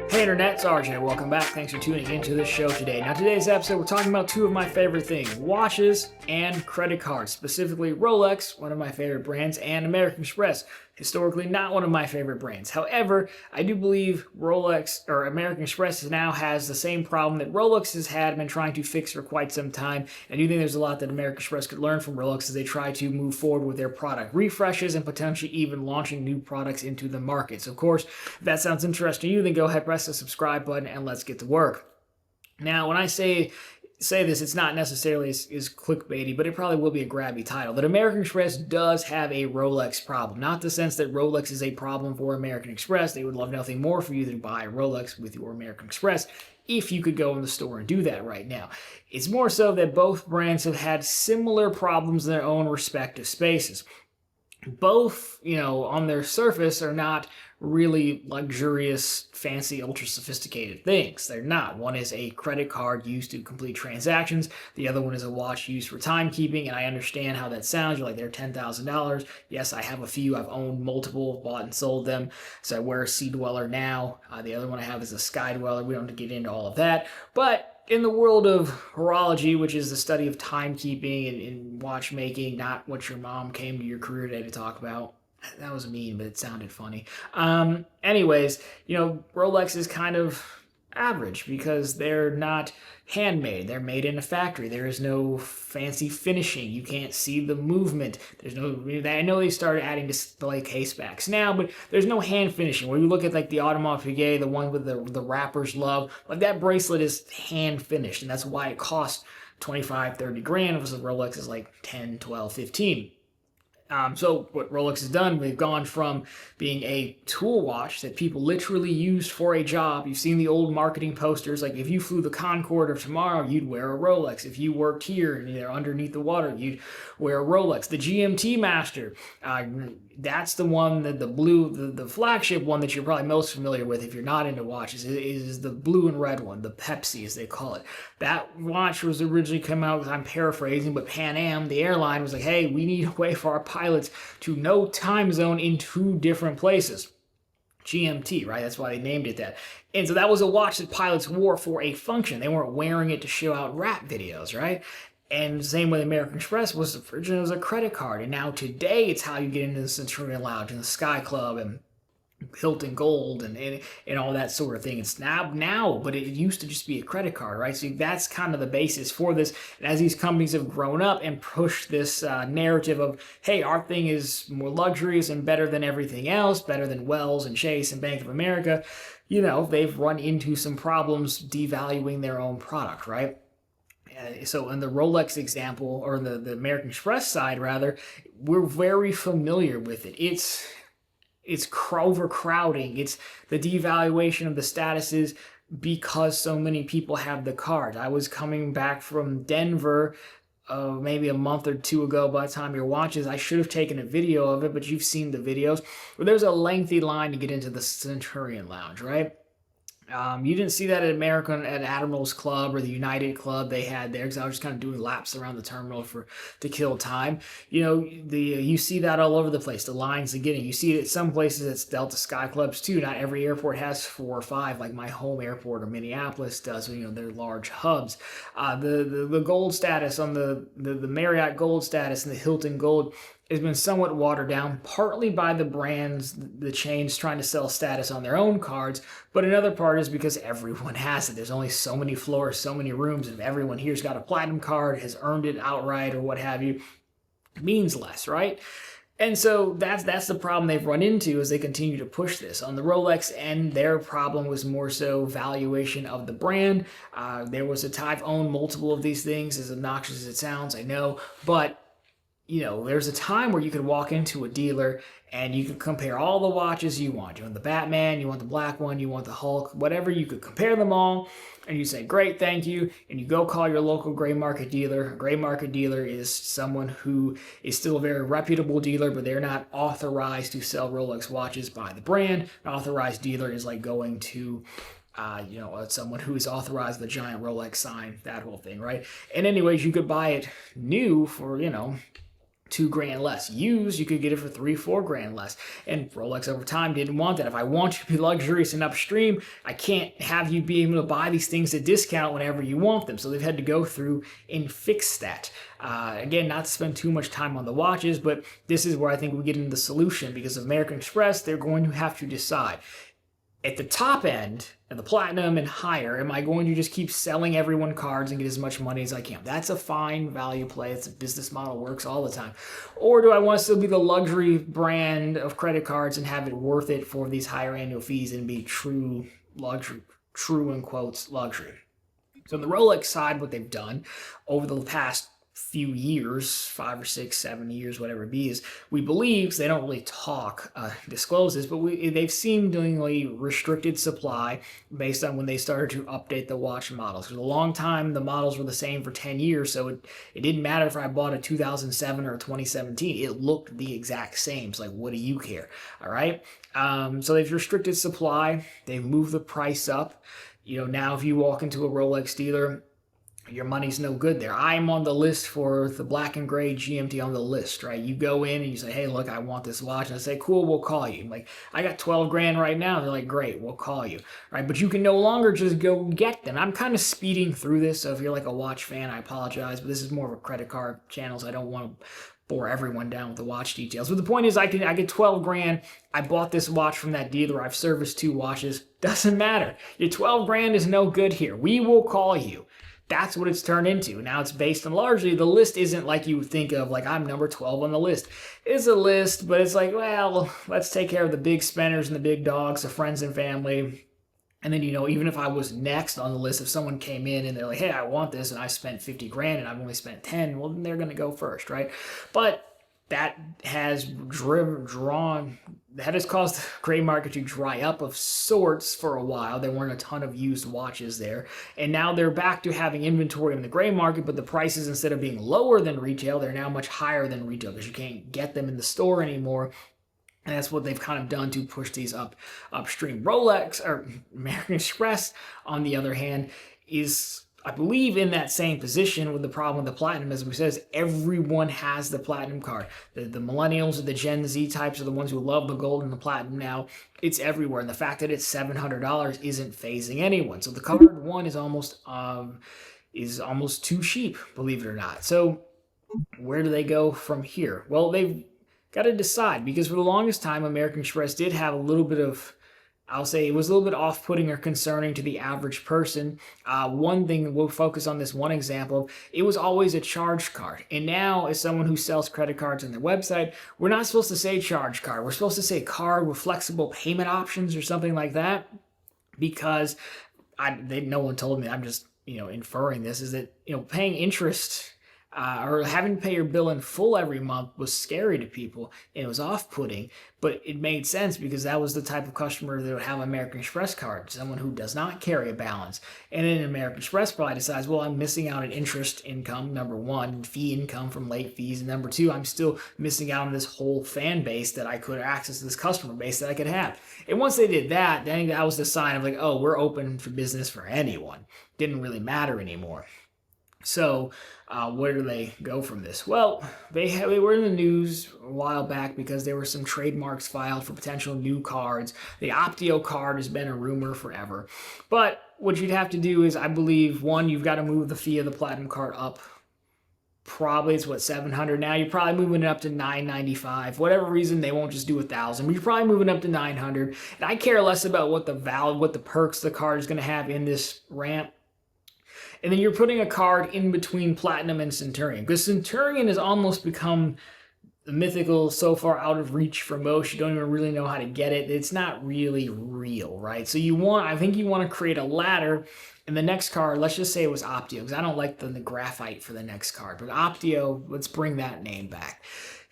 Hey Internet, it's RJ. Welcome back. Thanks for tuning into this show today. Now, today's episode, we're talking about two of my favorite things, watches and credit cards, specifically Rolex, one of my favorite brands, and American Express, historically not one of my favorite brands. However, I do believe Rolex or American Express now has the same problem that Rolex has had and been trying to fix for quite some time. I do think there's a lot that American Express could learn from Rolex as they try to move forward with their product refreshes and potentially even launching new products into the market. So, of course, if that sounds interesting to you, then go ahead, press the subscribe button, and let's get to work. Now, when I say this, it's not necessarily as clickbaity, but it probably will be a grabby title. That American Express does have a Rolex problem. Not the sense that Rolex is a problem for American Express. They would love nothing more for you than buy a Rolex with your American Express if you could go in the store and do that right now. It's more so that both brands have had similar problems in their own respective spaces. Both, on their surface are not really luxurious, fancy, ultra sophisticated things. They're not. One is a credit card used to complete transactions. The other one is a watch used for timekeeping. And I understand how that sounds. You're like, they're $10,000. Yes, I have a few. I've owned multiple, bought and sold them. So I wear a Sea Dweller now. The other one I have is a Sky Dweller. We don't have to get into all of that. But in the world of horology, which is the study of timekeeping and watchmaking, not what your mom came to your career day to talk about. That was mean, but it sounded funny. Anyways, Rolex is kind of average because they're not handmade. They're made in a factory. There is no fancy finishing. You can't see the movement. There's no. I know they started adding display case backs now, but there's no hand finishing. Where you look at like the Audemars Piguet, the one with the wrappers love, like that bracelet is hand finished, and that's why it costs 25, 30 grand. Versus Rolex is like 10, 12, 15. So what Rolex has done, we've gone from being a tool watch that people literally used for a job. You've seen the old marketing posters, like if you flew the Concorde of tomorrow, you'd wear a Rolex. If you worked here and you're underneath the water, you'd wear a Rolex. The GMT Master, that's the one that the blue, the flagship one that you're probably most familiar with if you're not into watches, is the blue and red one, the Pepsi as they call it. That watch was originally come out, I'm paraphrasing, but Pan Am, the airline, was like, hey, we need a way for our pilots to know time zone in two different places. GMT, right? That's why they named it that. And so that was a watch that pilots wore for a function. They weren't wearing it to show out rap videos, right? And the same way American Express was originally was a credit card. And now today it's how you get into the Centurion Lounge and the Sky Club and Hilton Gold and all that sort of thing. It's now, but it used to just be a credit card, right? So that's kind of the basis for this. And as these companies have grown up and pushed this narrative of, hey, our thing is more luxurious and better than everything else, better than Wells and Chase and Bank of America, they've run into some problems devaluing their own product, right? So in the Rolex example, or the American Express side rather, we're very familiar with it. It's overcrowding. It's the devaluation of the statuses because so many people have the card. I was coming back from Denver maybe a month or two ago. By the time you're watching, I should have taken a video of it, but you've seen the videos where there's a lengthy line to get into the Centurion Lounge, right? You didn't see that at Admiral's Club or the United Club they had there, because I was just kind of doing laps around the terminal to kill time. You see that all over the place, the lines to get in. You see it at some places at Delta Sky Clubs too. Not every airport has 4 or 5 like my home airport or Minneapolis does. They're large hubs. The gold status on the Marriott Gold status and the Hilton Gold has been somewhat watered down, partly by the brands, the chains trying to sell status on their own cards, but another part is because everyone has it. There's only so many floors, so many rooms, and if everyone here's got a platinum card, has earned it outright or what have you, it means less, right? And so that's the problem they've run into as they continue to push this. On the Rolex end, their problem was more so valuation of the brand. There was I've owned multiple of these things, as obnoxious as it sounds, I know, but there's a time where you could walk into a dealer and you could compare all the watches you want. You want the Batman, you want the black one, you want the Hulk, whatever. You could compare them all and you say, great, thank you. And you go call your local gray market dealer. A gray market dealer is someone who is still a very reputable dealer, but they're not authorized to sell Rolex watches by the brand. An authorized dealer is like going to someone who is authorized the giant Rolex sign, that whole thing, right? And anyways, you could buy it new for, $2,000 less. Used, you could get it for $3-4 grand less. And Rolex over time didn't want that. If I want you to be luxurious and upstream, I can't have you be able to buy these things at discount whenever you want them. So they've had to go through and fix that. Again, not to spend too much time on the watches, but this is where I think we get into the solution, because of American Express, they're going to have to decide. At the top end, at the platinum and higher, am I going to just keep selling everyone cards and get as much money as I can? That's a fine value play. It's a business model, works all the time. Or do I want to still be the luxury brand of credit cards and have it worth it for these higher annual fees and be true luxury, true in quotes, luxury? So on the Rolex side, what they've done over the past few years, 5 or 6, 7 years, whatever it be, is we believe, so they don't really disclose this, but they've seemingly restricted supply based on when they started to update the watch models. For a long time, the models were the same for 10 years, so it didn't matter if I bought a 2007 or a 2017. It looked the exact same. It's like, what do you care? All right? So they've restricted supply. They've moved the price up. Now if you walk into a Rolex dealer, your money's no good there. I'm on the list for the black and gray GMT on the list, right? You go in and you say, hey, look, I want this watch. And I say, cool, we'll call you. I'm like, I got $12,000 right now. They're like, great, we'll call you, right? But you can no longer just go get them. I'm kind of speeding through this. So if you're like a watch fan, I apologize, but this is more of a credit card channel, so I don't want to bore everyone down with the watch details. But the point is, I get $12,000. I bought this watch from that dealer. I've serviced 2 watches. Doesn't matter. Your $12,000 is no good here. We will call you. That's what it's turned into. Now it's based on largely, the list isn't like you would think of, like I'm number 12 on the list. It's a list, but it's like, well, let's take care of the big spenders and the big dogs, the friends and family. And then, even if I was next on the list, if someone came in and they're like, hey, I want this, and I spent $50,000 and I've only spent 10, well, then they're going to go first, right? But that has caused the gray market to dry up of sorts for a while. There weren't a ton of used watches there. And now they're back to having inventory in the gray market, but the prices, instead of being lower than retail, they're now much higher than retail because you can't get them in the store anymore. And that's what they've kind of done to push these upstream. Rolex, or American Express, on the other hand, is, I believe, in that same position with the problem with the platinum. As we says, everyone has the platinum card. The millennials or the Gen Z types are the ones who love the gold and the platinum now. It's everywhere. And the fact that it's $700 isn't phasing anyone. So the card one is almost too cheap, believe it or not. So where do they go from here? Well, they've got to decide, because for the longest time, American Express did have a little bit of, I'll say it was a little bit off-putting or concerning to the average person. One thing, we'll focus on this one example, it was always a charge card. And now, as someone who sells credit cards on their website, we're not supposed to say charge card. We're supposed to say card with flexible payment options or something like that, because no one told me, I'm just inferring this, is that paying interest or having to pay your bill in full every month was scary to people, and it was off-putting, but it made sense because that was the type of customer that would have an American Express card, someone who does not carry a balance. And then American Express probably decides, well, I'm missing out on interest income, number one, and fee income from late fees, and number two, I'm still missing out on this whole fan base that I could access, this customer base that I could have. And once they did that, then that was the sign of like, oh, we're open for business for anyone. Didn't really matter anymore. So where do they go from this? Well, they were in the news a while back because there were some trademarks filed for potential new cards. The Optio Card has been a rumor forever. But what you'd have to do is, I believe, one, you've got to move the fee of the Platinum Card up. Probably it's $700 now. You're probably moving it up to $995. Whatever reason, they won't just do $1,000. But you're probably moving up to $900. And I care less about what the perks the card is going to have in this ramp. And then you're putting a card in between Platinum and Centurion, because Centurion has almost become the mythical, so far out of reach for most. You don't even really know how to get it. It's not really real, right? So I think you want to create a ladder. And the next card, let's just say it was Optio, because I don't like the graphite for the next card. But Optio, let's bring that name back.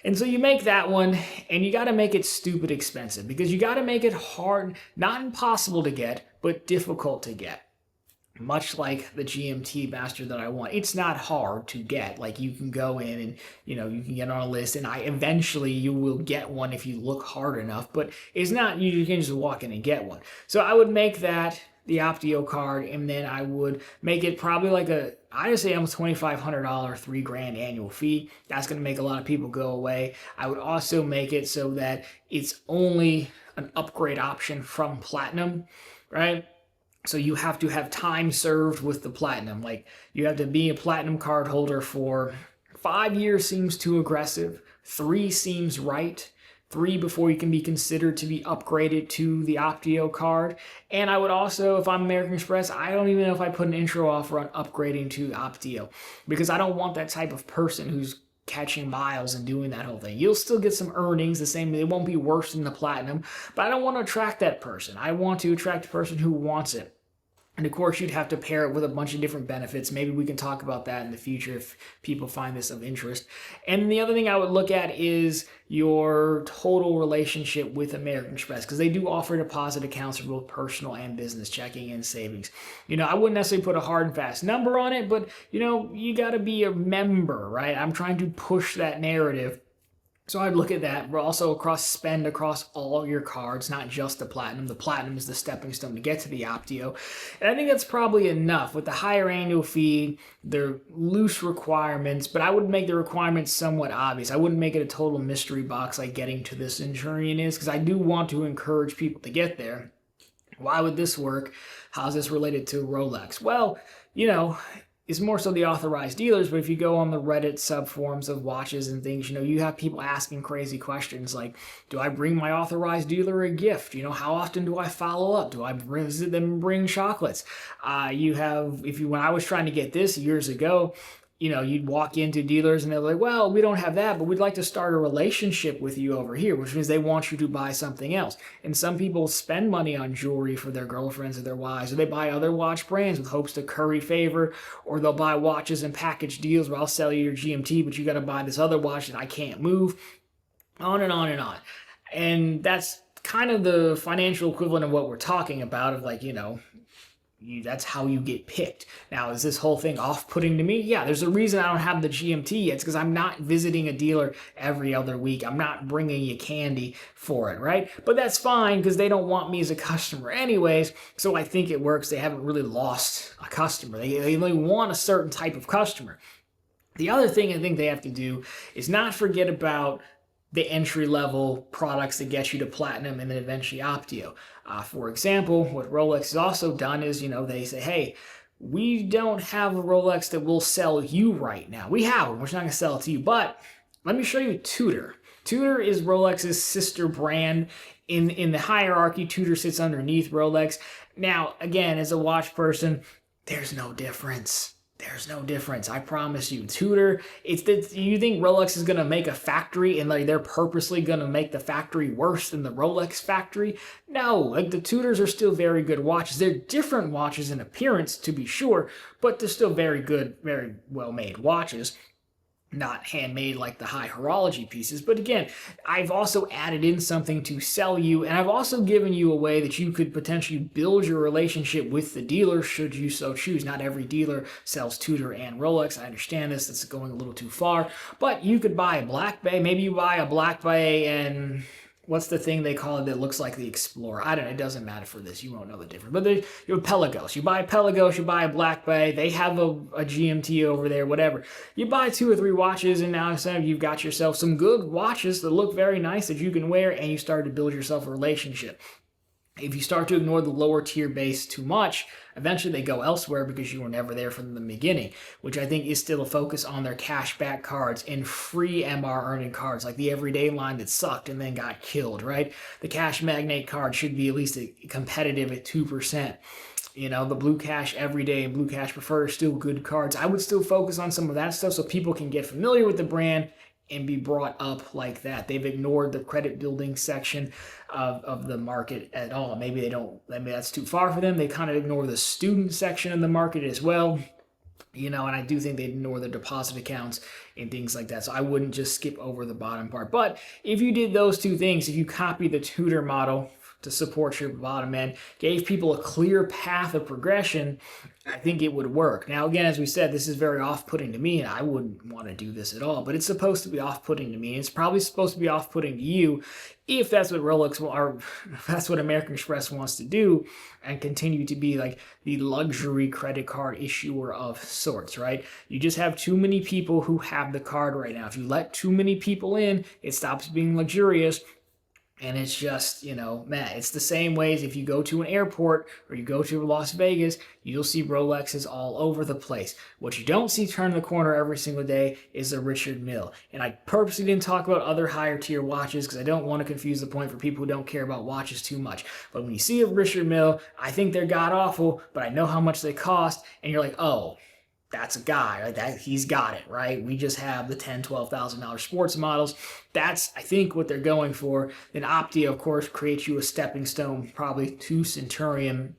And so you make that one, and you got to make it stupid expensive, because you got to make it hard, not impossible to get, but difficult to get. Much like the GMT master that I want. It's not hard to get. Like, you can go in and, you can get on a list, and eventually you will get one if you look hard enough, but it's not, you can just walk in and get one. So I would make that the Optio card, and then I would make it probably like I'd say almost $2,500, $3,000 annual fee. That's going to make a lot of people go away. I would also make it so that it's only an upgrade option from Platinum, right? So you have to have time served with the Platinum. Like, you have to be a Platinum card holder for 5 years seems too aggressive. 3 seems right. 3 before you can be considered to be upgraded to the Optio card. And I would also, if I'm American Express, I don't even know if I put an intro offer on upgrading to Optio, because I don't want that type of person who's catching miles and doing that whole thing. You'll still get some earnings the same. It won't be worse than the Platinum, but I don't want to attract that person. I want to attract a person who wants it. And of course, you'd have to pair it with a bunch of different benefits. Maybe we can talk about that in the future if people find this of interest. And the other thing I would look at is your total relationship with American Express, because they do offer deposit accounts for both personal and business checking and savings. I wouldn't necessarily put a hard and fast number on it, but you got to be a member, right? I'm trying to push that narrative. So I'd look at that. We're also spend across all your cards, not just the Platinum. The Platinum is the stepping stone to get to the Optio. And I think that's probably enough. With the higher annual fee, they're loose requirements, but I would make the requirements somewhat obvious. I wouldn't make it a total mystery box like getting to the Centurion is, because I do want to encourage people to get there. Why would this work? How's this related to Rolex? Well, it's more so the authorized dealers, but if you go on the Reddit subforums of watches and things, you have people asking crazy questions like, do I bring my authorized dealer a gift? How often do I follow up? Do I visit them and bring chocolates? When I was trying to get this years ago, you'd walk into dealers and they're like, well, we don't have that, but we'd like to start a relationship with you over here, which means they want you to buy something else. And some people spend money on jewelry for their girlfriends or their wives, or they buy other watch brands with hopes to curry favor, or they'll buy watches and package deals where I'll sell you your GMT, but you got to buy this other watch that I can't move, on and on and on. And that's kind of the financial equivalent of what we're talking about, of like, that's how you get picked. Now, is this whole thing off-putting to me? Yeah, there's a reason I don't have the GMT yet. It's because I'm not visiting a dealer every other week. I'm not bringing you candy for it, right? But that's fine because they don't want me as a customer anyways, so I think it works. They haven't really lost a customer. They only want a certain type of customer. The other thing I think they have to do is not forget about the entry-level products that get you to Platinum and then eventually Optio. For example, what Rolex has also done is, they say, hey, we don't have a Rolex that will sell you right now. We have one, we're not going to sell it to you, but let me show you Tudor. Tudor is Rolex's sister brand. In the hierarchy, Tudor sits underneath Rolex. Now, again, as a watch person, there's no difference. There's no difference. I promise you. Tudor, you think Rolex is going to make a factory and they're purposely going to make the factory worse than the Rolex factory? No, the Tudors are still very good watches. They're different watches in appearance, to be sure, but they're still very good, very well-made watches. Not handmade like the high horology pieces. But again, I've also added in something to sell you, and I've also given you a way that you could potentially build your relationship with the dealer should you so choose. Not every dealer sells Tudor and Rolex. I understand this. That's going a little too far. But you could buy a Black Bay. Maybe you buy a Black Bay and what's the thing they call it that looks like the Explorer? I don't know. It doesn't matter for this. You won't know the difference. But you have Pelagos. You buy a Pelagos, you buy a Black Bay. They have a GMT over there, whatever. You buy 2 or 3 watches, and now you've got yourself some good watches that look very nice that you can wear, and you start to build yourself a relationship. If you start to ignore the lower tier base too much, eventually they go elsewhere because you were never there from the beginning, which I think is still a focus on their cashback cards and free MR earning cards, like the everyday line that sucked and then got killed, right? The Cash Magnate card should be at least competitive at 2%. The Blue Cash Everyday and Blue Cash Preferred are still good cards. I would still focus on some of that stuff so people can get familiar with the brand and be brought up like that. They've ignored the credit building section of the market at all. Maybe that's too far for them. They kind of ignore the student section of the market as well. And I do think they ignore the deposit accounts and things like that. So I wouldn't just skip over the bottom part. But if you did those 2 things, if you copy the Tudor model to support your bottom end, gave people a clear path of progression, I think it would work. Now, again, as we said, this is very off-putting to me, and I wouldn't want to do this at all, but it's supposed to be off-putting to me. It's probably supposed to be off-putting to you if that's what Rolex or if that's what American Express wants to do and continue to be like the luxury credit card issuer of sorts, right? You just have too many people who have the card right now. If you let too many people in, it stops being luxurious. And it's just, man, it's the same ways if you go to an airport or you go to Las Vegas, you'll see Rolexes all over the place. What you don't see turn the corner every single day is a Richard Mille. And I purposely didn't talk about other higher tier watches because I don't want to confuse the point for people who don't care about watches too much. But when you see a Richard Mille, I think they're god awful, but I know how much they cost, and you're like, oh, that's a guy, right? That he's got it, right? We just have the $10,000, $12,000 sports models. That's, I think, what they're going for. Then Optio, of course, creates you a stepping stone, probably to Centurion.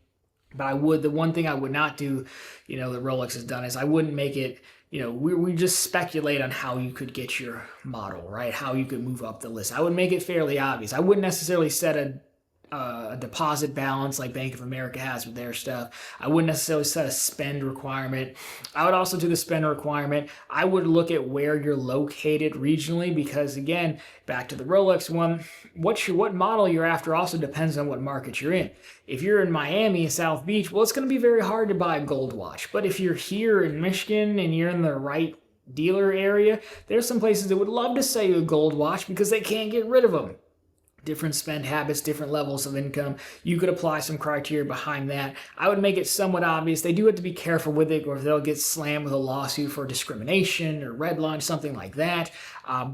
But the one thing I would not do, that Rolex has done is I wouldn't make it, we just speculate on how you could get your model, right? How you could move up the list. I would make it fairly obvious. I wouldn't necessarily set a deposit balance like Bank of America has with their stuff. I wouldn't necessarily set a spend requirement. I would also do the spend requirement. I would look at where you're located regionally because, again, back to the Rolex one, what model you're after also depends on what market you're in. If you're in Miami, South Beach, well, it's going to be very hard to buy a gold watch. But if you're here in Michigan and you're in the right dealer area, there's some places that would love to sell you a gold watch because they can't get rid of them. Different spend habits, different levels of income. You could apply some criteria behind that. I would make it somewhat obvious. They do have to be careful with it, or they'll get slammed with a lawsuit for discrimination or red line, something like that.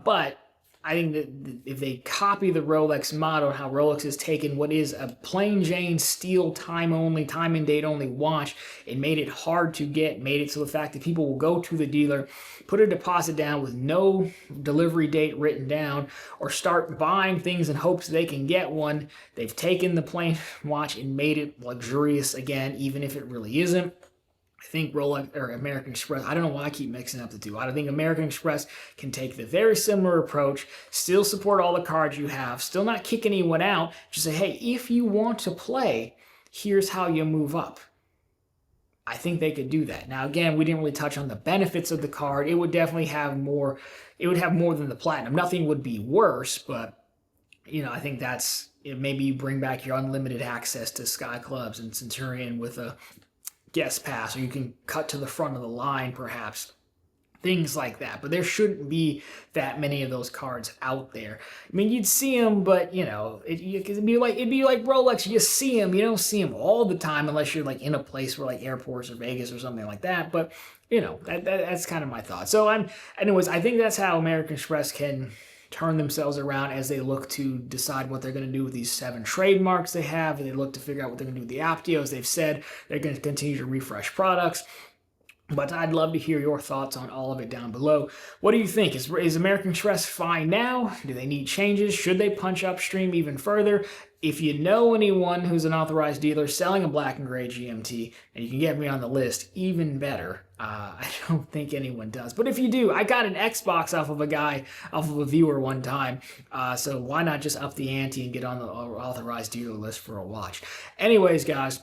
But I think that if they copy the Rolex model, how Rolex has taken what is a plain Jane steel time and date only watch and made it hard to get, made it so the fact that people will go to the dealer, put a deposit down with no delivery date written down, or start buying things in hopes they can get one. They've taken the plain watch and made it luxurious again, even if it really isn't. I think Rolex or American Express, I don't know why I keep mixing up the two. I don't think American Express can take the very similar approach, still support all the cards you have, still not kick anyone out, just say, hey, if you want to play, here's how you move up. I think they could do that. Now, again, we didn't really touch on the benefits of the card. It would definitely have more. It would have more than the platinum. Nothing would be worse, but, I think that's, maybe you bring back your unlimited access to Sky Clubs and Centurion with a guest pass, or you can cut to the front of the line, perhaps. Things like that. But there shouldn't be that many of those cards out there. I mean, you'd see them, but, it'd be like Rolex. You see them. You don't see them all the time unless you're, like, in a place where, like, airports or Vegas or something like that. But, that's kind of my thought. So, anyways, I think that's how American Express can turn themselves around as they look to decide what they're going to do with these 7 trademarks they have, and they look to figure out what they're going to do with the Optios. They've said they're going to continue to refresh products. But I'd love to hear your thoughts on all of it down below. What do you think? Is American Express fine now? Do they need changes? Should they punch upstream even further? If you know anyone who's an authorized dealer selling a black and gray GMT, and you can get me on the list, even better. I don't think anyone does. But if you do, I got an Xbox off of a viewer one time. So why not just up the ante and get on the authorized dealer list for a watch? Anyways, guys,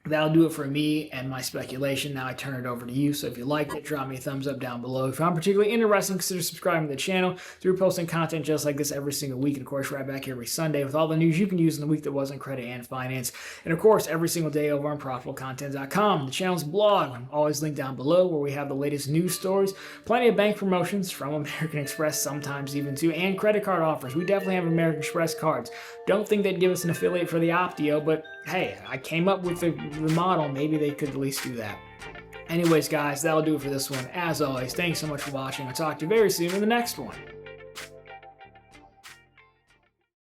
that'll do it for me and my speculation. Now I turn it over to you. So if you liked it, drop me a thumbs up down below. If you found particularly interesting, consider subscribing to the channel. We're posting content just like this every single week. And of course, right back every Sunday with all the news you can use in the week that wasn't credit and finance. And of course, every single day over on ProfitableContent.com. The channel's blog, always linked down below, where we have the latest news stories, plenty of bank promotions from American Express, sometimes even too, and credit card offers. We definitely have American Express cards. Don't think they'd give us an affiliate for the Optio, but hey, I came up with the model. Maybe they could at least do that. Anyways, guys, that'll do it for this one. As always, thanks so much for watching. I'll talk to you very soon in the next one.